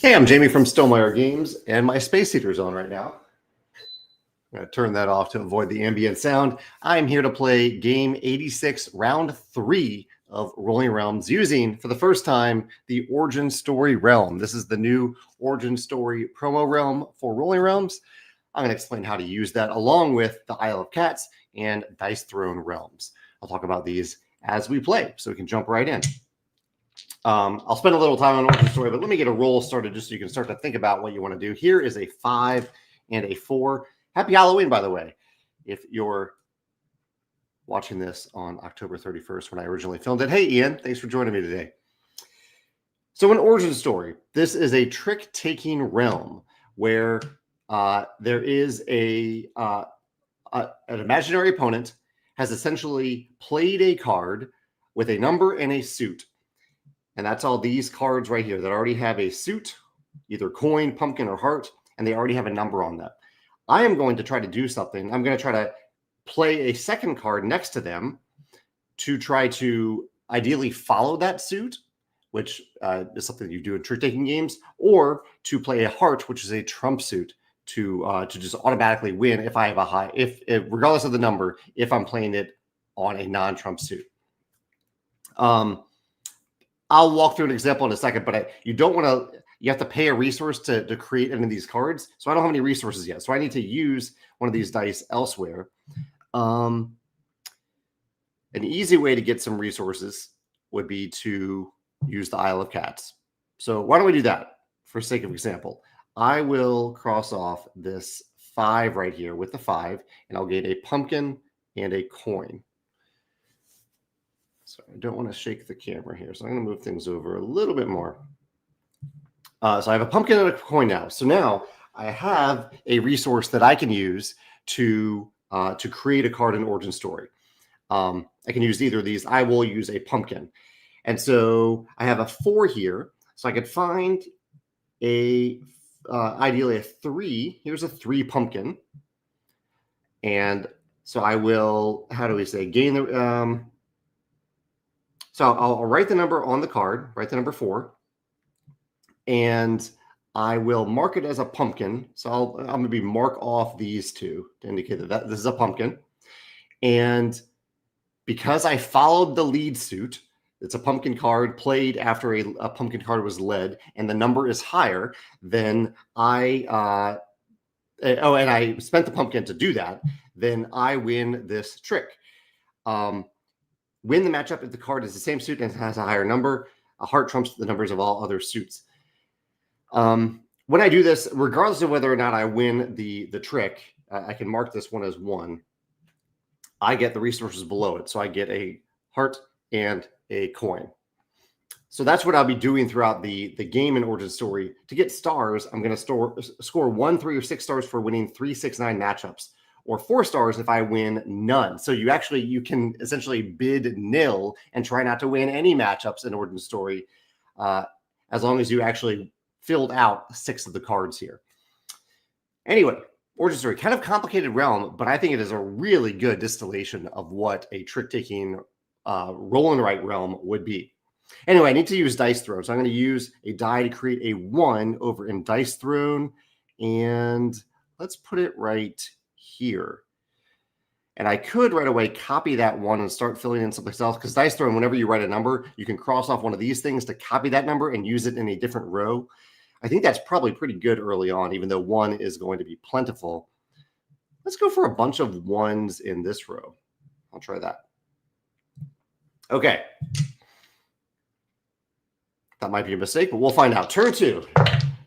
Hey, I'm Jamey from Stonemeyer Games, and my space heater's on right now. I'm going to turn that off to avoid the ambient sound. I'm here to play game 86, round 3 of Rolling Realms, using, for the first time, the Origin Story realm. This is the new Origin Story promo realm for Rolling Realms. I'm going to explain how to use that along with the Isle of Cats and Dice Throne realms. I'll talk about these as we play, so we can jump right in. I'll spend a little time on Origin Story, but let me get a roll started just so you can start to think about what you want to do. Here is a 5 and a 4. Happy Halloween, by the way, if you're watching this on October 31st when I originally filmed it. Hey, Ian, thanks for joining me today. So in Origin Story, this is a trick-taking realm where there is an imaginary opponent has essentially played a card with a number and a suit. And that's all these cards right here that already have a suit, either coin, pumpkin, or heart, and they already have a number on them. I am going to try to do something. I'm going to try to play a second card next to them to try to ideally follow that suit, which is something you do in trick-taking games, or to play a heart, which is a trump suit, to just automatically win if I have a high, if regardless of the number, if I'm playing it on a non-trump suit. I'll walk through an example in a second, but you have to pay a resource to create any of these cards. So I don't have any resources yet. So I need to use one of these dice elsewhere. An easy way to get some resources would be to use the Isle of Cats. So why don't we do that for sake of example? I will cross off this 5 right here with the 5, and I'll get a pumpkin and a coin. So I don't want to shake the camera here. So I'm going to move things over a little bit more. So I have a pumpkin and a coin now. So now I have a resource that I can use to create a card in Origin Story. I can use either of these. I will use a pumpkin. And so I have a 4 here. So I could find ideally a 3. Here's a 3 pumpkin. And so I will, how do we say, gain the... So I'll write the number on the card, write the number 4, and I will mark it as a pumpkin. So I'm going to mark off these 2 to indicate that this is a pumpkin. And because I followed the lead suit, it's a pumpkin card played after a pumpkin card was led, and the number is higher, then and I spent the pumpkin to do that, then I win this trick. Win the matchup if the card is the same suit and has a higher number. A heart trumps the numbers of all other suits. When I do this, regardless of whether or not I win the trick, I can mark this one as 1. I get the resources below it. So I get a heart and a coin. So that's what I'll be doing throughout the game in Origin Story. To get stars, I'm going to score 1, 3, or 6 stars for winning 3, 6, 9 matchups, or 4 stars if I win none. So you can essentially bid nil and try not to win any matchups in Origin Story, as long as you actually filled out 6 of the cards here. Anyway, Origin Story, kind of complicated realm, but I think it is a really good distillation of what a trick-taking roll and write realm would be. Anyway, I need to use Dice Throne. So I'm going to use a die to create a 1 over in Dice Throne, and let's put it right here. And I could right away copy that 1 and start filling in something else, because Dice Throne, whenever you write a number, you can cross off one of these things to copy that number and use it in a different row. I think that's probably pretty good early on, even though 1 is going to be plentiful. Let's go for a bunch of 1s in this row. I'll try that. Okay. That might be a mistake, but we'll find out. Turn 2.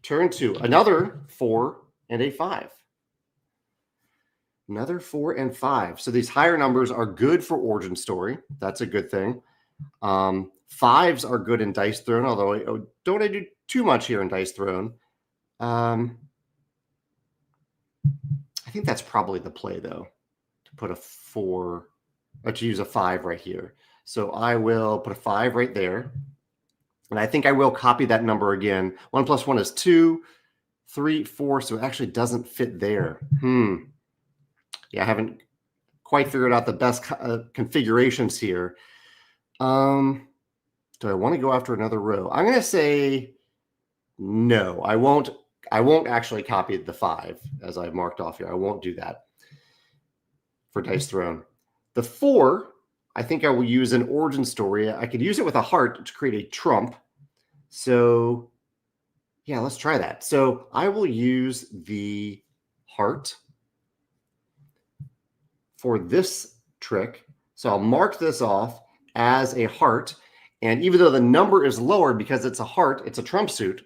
Turn 2. Another 4 and a 5. Another 4 and 5. So these higher numbers are good for Origin Story. That's a good thing. 5s are good in Dice Throne, although I don't do too much here in Dice Throne. I think that's probably the play, though, to put a 4, or to use a 5 right here. So I will put a 5 right there. And I think I will copy that number again. 1 plus 1 is 2, 3, 4. So it actually doesn't fit there. Yeah, I haven't quite figured out the best configurations here. Do I want to go after another row? I'm going to say No, I won't actually copy the 5 as I've marked off here. I won't do that for dice thrown. The 4, I think I will use an origin story. I could use it with a heart to create a trump. So yeah, let's try that. So I will use the heart for this trick. So I'll mark this off as a heart. And even though the number is lower because it's a heart, it's a trump suit,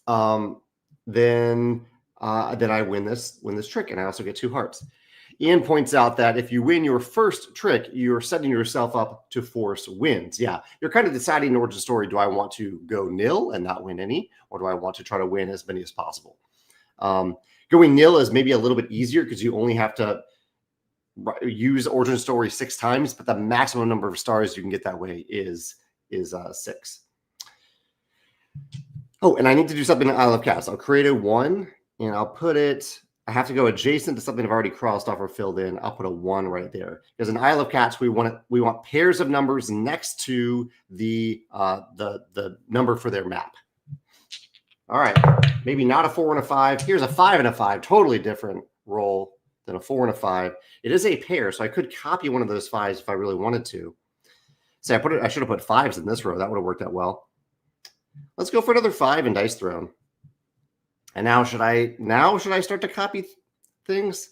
then I win this trick, and I also get 2 hearts. Ian points out that if you win your first trick, you're setting yourself up to force wins. Yeah, you're kind of deciding in origin story, do I want to go nil and not win any, or do I want to try to win as many as possible? Going nil is maybe a little bit easier because you only have to use origin story 6 times, but the maximum number of stars you can get that way is 6. Oh, and I need to do something in Isle of Cats. I'll create a 1, and I'll put it. I have to go adjacent to something I've already crossed off or filled in. I'll put a 1 right there. Because in Isle of Cats, we want pairs of numbers next to the number for their map. All right, maybe not a 4 and a 5. Here's a 5 and a 5. Totally different roll than a 4 and a 5. It is a pair, so I could copy one of those 5s if I really wanted to. Say I should have put 5s in this row. That would have worked out well. Let's go for another 5 in dice thrown. And now should I start to copy things?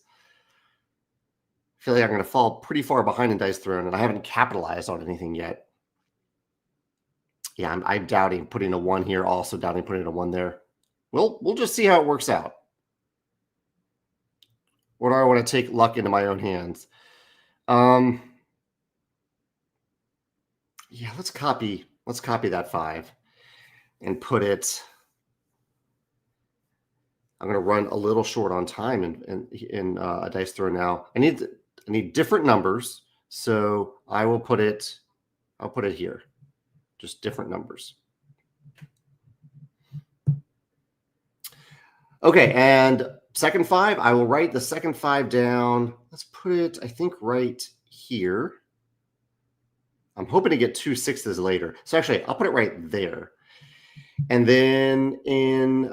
I feel like I'm going to fall pretty far behind in dice thrown, and I haven't capitalized on anything yet. Yeah, I'm doubting putting a 1 here. Also doubting putting a 1 there. We'll just see how it works out. Or do I want to take luck into my own hands? Yeah, let's copy that 5 and put it. I'm going to run a little short on time in a dice throw now. I need different numbers, so I'll put it here. Just different numbers. Okay, and second 5, I will write the second 5 down. Let's put it, I think, right here. I'm hoping to get 2 6s later. So actually, I'll put it right there. And then in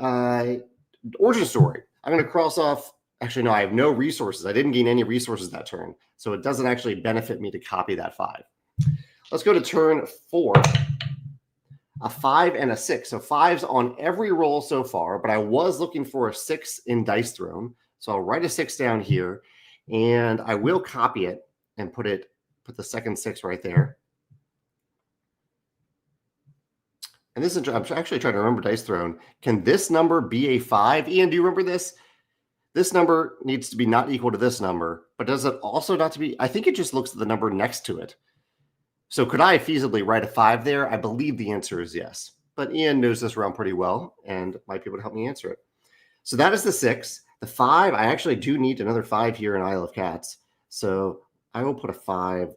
origin story, I'm going to cross off. Actually, no, I have no resources. I didn't gain any resources that turn. So it doesn't actually benefit me to copy that 5. Let's go to turn 4. A 5 and a 6. So 5's on every roll so far, but I was looking for a 6 in dice thrown. So I'll write a 6 down here, and I will copy it and put the second 6 right there. And this is, I'm actually trying to remember dice thrown. Can this number be a 5? Ian, do you remember this? This number needs to be not equal to this number, but does it also not to be? I think it just looks at the number next to it. So could I feasibly write a 5 there? I believe the answer is yes. But Ian knows this round pretty well and might be able to help me answer it. So that is the 6. The 5, I actually do need another 5 here in Isle of Cats. So I will put a 5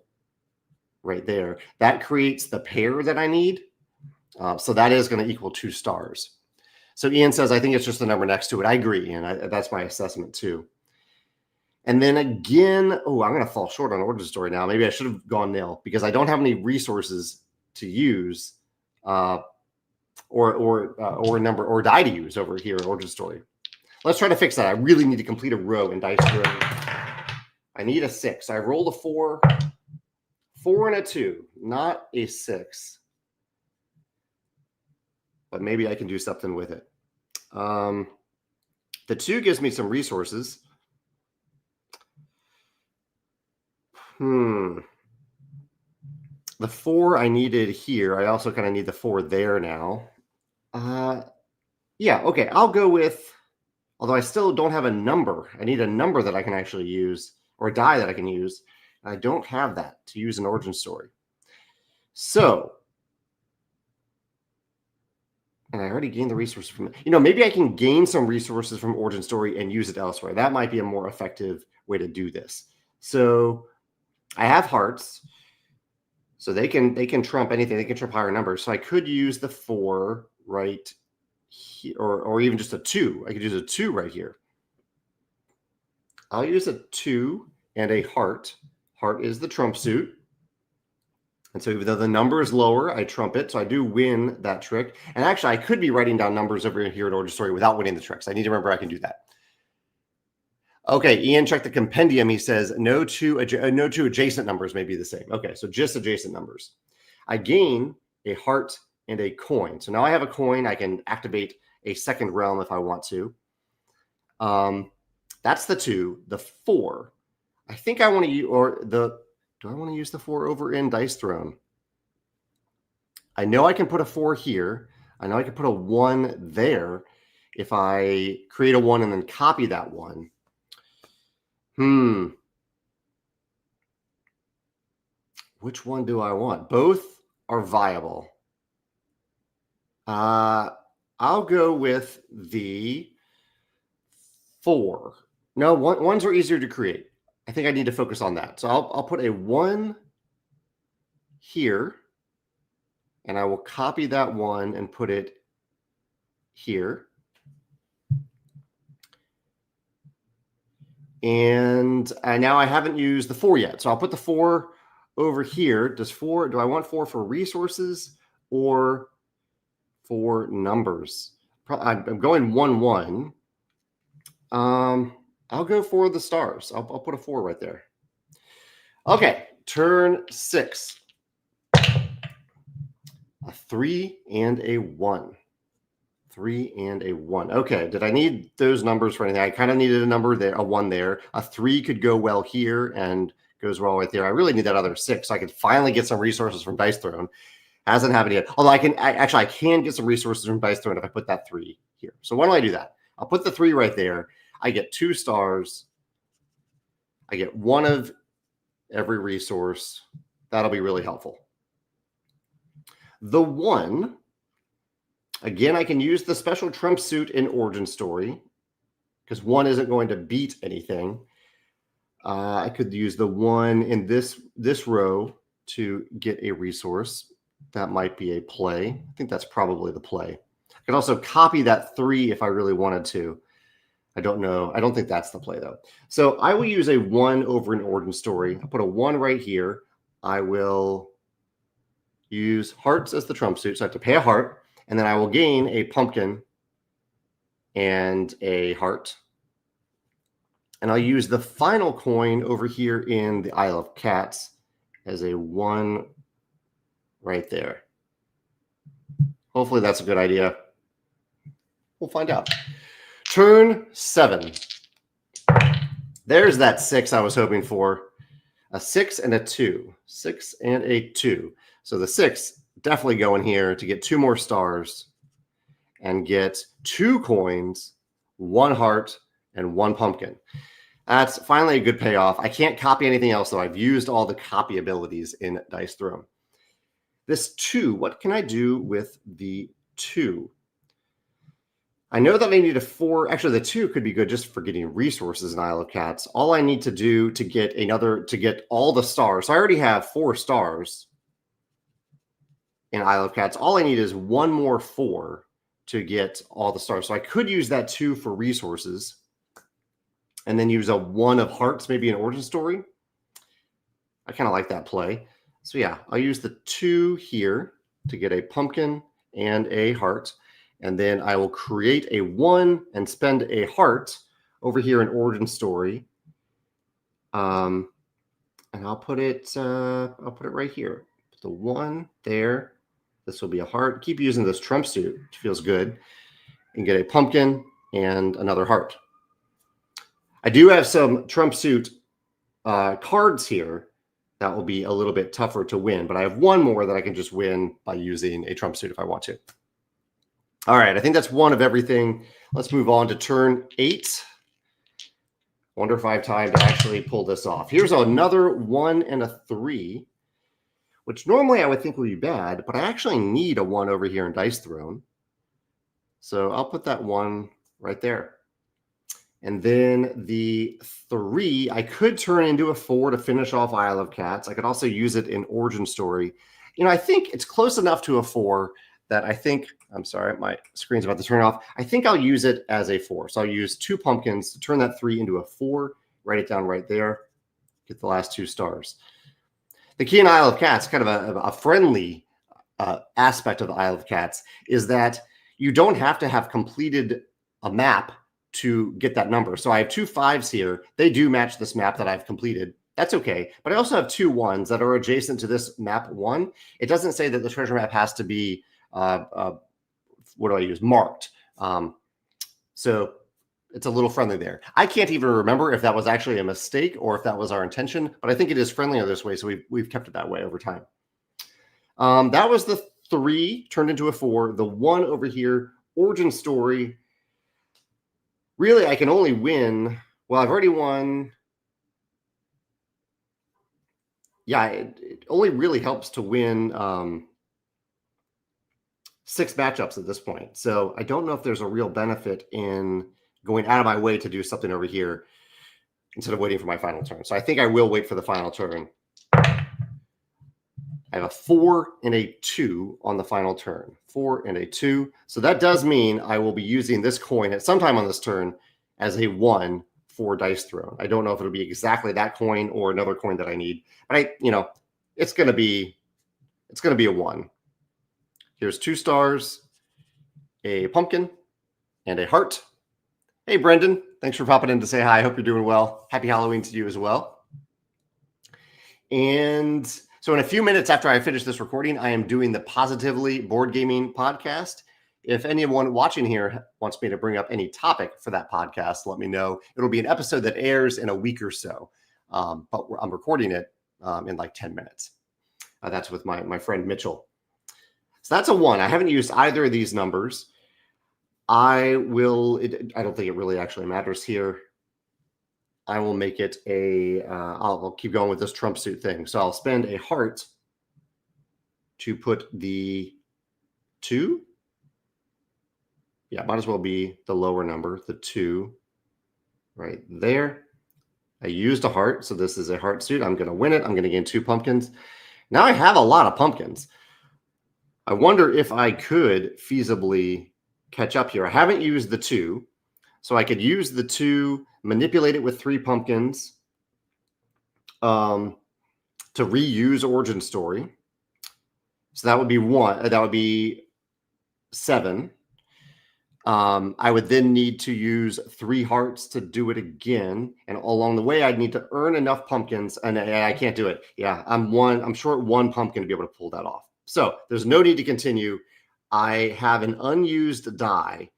right there. That creates the pair that I need. So that is going to equal 2 stars. So Ian says, I think it's just the number next to it. I agree, Ian. That's my assessment too. And then again, I'm going to fall short on origin story now. Maybe I should have gone nil because I don't have any resources to use or number or die to use over here in origin story. Let's try to fix that. I really need to complete a row in dice throw. I need a 6. I rolled a 4, 4 and a 2, not a 6. But maybe I can do something with it. The 2 gives me some resources. The 4 I needed here. I also kind of need the 4 there now. Yeah, okay. I'll go with, although I still don't have a number. I need a number that I can actually use, or a die that I can use. I don't have that to use in origin story. So, and I already gained the resources from it. Maybe I can gain some resources from origin story and use it elsewhere. That might be a more effective way to do this. So I have hearts, so they can trump anything. They can trump higher numbers. So I could use the 4 right here, or even just a 2. I could use a 2 right here. I'll use a 2 and a heart. Heart is the trump suit. And so even though the number is lower, I trump it. So I do win that trick. And actually, I could be writing down numbers over here in order story without winning the tricks. I need to remember I can do that. Okay, Ian checked the compendium. He says no two adjacent numbers may be the same. Okay, so just adjacent numbers. I gain a heart and a coin. So now I have a coin. I can activate a second realm if I want to. That's the 2. The 4. I think I want to use, do I want to use the 4 over in Dice Throne? I know I can put a 4 here. I know I can put a 1 there if I create a 1 and then copy that 1. Which one do I want? Both are viable. I'll go with the 4. No, ones are easier to create. I think I need to focus on that. So I'll put a 1 here, and I will copy that 1 and put it here. And now I haven't used the 4 yet. So I'll put the 4 over here. Do I want 4 for resources or for numbers? I'm going 1-1. I'll go for the stars. I'll put a 4 right there. Okay, turn 6. A 3 and a 1. 3 and a 1. Okay, did I need those numbers for anything? I kind of needed a number there, a 1 there. A 3 could go well here and goes well right there. I really need that other 6 so I could finally get some resources from Dice Throne. Hasn't happened yet. Although I can get some resources from Dice Throne if I put that 3 here. So why don't I do that? I'll put the 3 right there. I get 2 stars. I get 1 of every resource. That'll be really helpful. The 1, again, I can use the special trump suit in Origin Story because 1 isn't going to beat anything. I could use the 1 in this row to get a resource. That might be a play. I think that's probably the play. I could also copy that 3 if I really wanted to. I don't know. I don't think that's the play, though. So I will use a 1 over in Origin Story. I'll put a 1 right here. I will use hearts as the trump suit. So I have to pay a heart. And then I will gain a pumpkin and a heart. And I'll use the final coin over here in the Isle of Cats as a 1 right there. Hopefully that's a good idea. We'll find out. Turn 7. There's that 6 I was hoping for. A 6 and a 2. 6 and a 2. So the 6 definitely go in here to get 2 more stars and get 2 coins, 1 heart, and 1 pumpkin. That's finally a good payoff. I can't copy anything else, though. I've used all the copy abilities in Dice Throne. This 2, what can I do with the 2? I know that I need a 4. Actually, the 2 could be good just for getting resources in Isle of Cats. All I need to do to get all the stars. So I already have 4 stars in Isle of Cats. All I need is 1 more 4 to get all the stars. So I could use that 2 for resources and then use a 1 of hearts, maybe an Origin Story. I kind of like that play. So yeah, I'll use the 2 here to get a pumpkin and a heart. And then I will create a 1 and spend a heart over here in Origin Story. And I'll put it right here. Put the 1 there. This will be a heart. Keep using this trump suit. It feels good. And get a pumpkin and another heart. I do have some trump suit cards here that will be a little bit tougher to win, but I have 1 more that I can just win by using a trump suit if I want to. All right, I think that's 1 of everything. Let's move on to turn 8. Wonder if I have time to actually pull this off. Here's another 1 and a 3, which normally I would think would be bad, but I actually need a 1 over here in Dice Throne. So I'll put that 1 right there. And then the 3, I could turn into a 4 to finish off Isle of Cats. I could also use it in Origin Story. You know, I think it's close enough to a 4 that I think, I'm sorry, my screen's about to turn off. I think I'll use it as a 4. So I'll use 2 pumpkins to turn that 3 into a 4, write it down right there, get the last 2 stars. The key in Isle of Cats, kind of a friendly aspect of the Isle of Cats, is that you don't have to have completed a map to get that number. So I have 2 5s here. They do match this map that I've completed. That's okay. But I also have 2 1s that are adjacent to this map 1. It doesn't say that the treasure map has to be, what do I use? Marked. So it's a little friendly there. I can't even remember if that was actually a mistake or if that was our intention, but I think it is friendlier this way. So we've kept it that way over time. That was the 3 turned into a 4. The 1 over here, origin story. Really, I can only win. Well, I've already won. Yeah, it only really helps to win 6 matchups at this point. So I don't know if there's a real benefit in going out of my way to do something over here instead of waiting for my final turn. So I think I will wait for the final turn. I have a 4 and a 2 on the final turn. 4 and a 2. So that does mean I will be using this coin at some time on this turn as a 1 for dice thrown. I don't know if it'll be exactly that coin or another coin that I need, but it's going to be a 1. Here's 2 stars, a pumpkin, and a heart. Hey, Brendan, thanks for popping in to say hi. I hope you're doing well. Happy Halloween to you as well. And so in a few minutes after I finish this recording, I am doing the Positively Board Gaming podcast. If anyone watching here wants me to bring up any topic for that podcast, let me know. It'll be an episode that airs in a week or so, but I'm recording it in like 10 minutes. That's with my friend Mitchell. So that's a 1. I haven't used either of these numbers. I don't think it really actually matters here. I will make it I'll keep going with this Trump suit thing. So I'll spend a heart to put the 2. Yeah, might as well be the lower number, the 2 right there. I used a heart, so this is a heart suit. I'm going to win it. I'm going to gain 2 pumpkins. Now I have a lot of pumpkins. I wonder if I could feasibly catch up here. I haven't used the 2, so I could use the 2, manipulate it with 3 pumpkins to reuse origin story. So that would be 1. That would be 7. I would then need to use 3 hearts to do it again, and along the way, I'd need to earn enough pumpkins, and I can't do it. Yeah, I'm short 1 pumpkin to be able to pull that off. So there's no need to continue. I have an unused die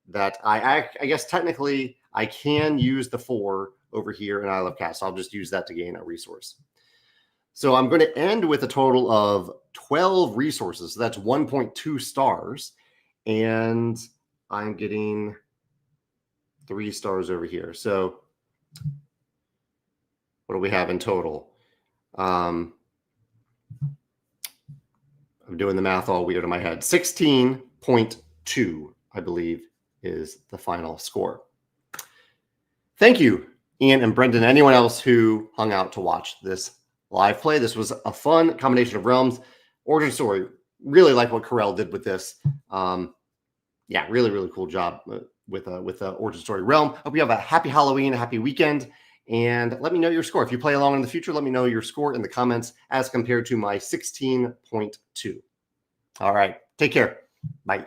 that I guess technically I can use the 4 over here in Isle of Cats. I'll just use that to gain a resource. So I'm going to end with a total of 12 resources. So that's 1.2 stars. And I'm getting 3 stars over here. So what do we have in total? I'm doing the math all weird in my head. 16.2, I believe, is the final score. Thank you, Ian and Brendan, and anyone else who hung out to watch this live play. This was a fun combination of realms. Origin story, really like what Carell did with this. Yeah, really, really cool job with Origin Story Realm. Hope you have a happy Halloween, a happy weekend, and let me know your score. If you play along in the future, let me know your score in the comments as compared to my 16.2. All right, take care. Bye.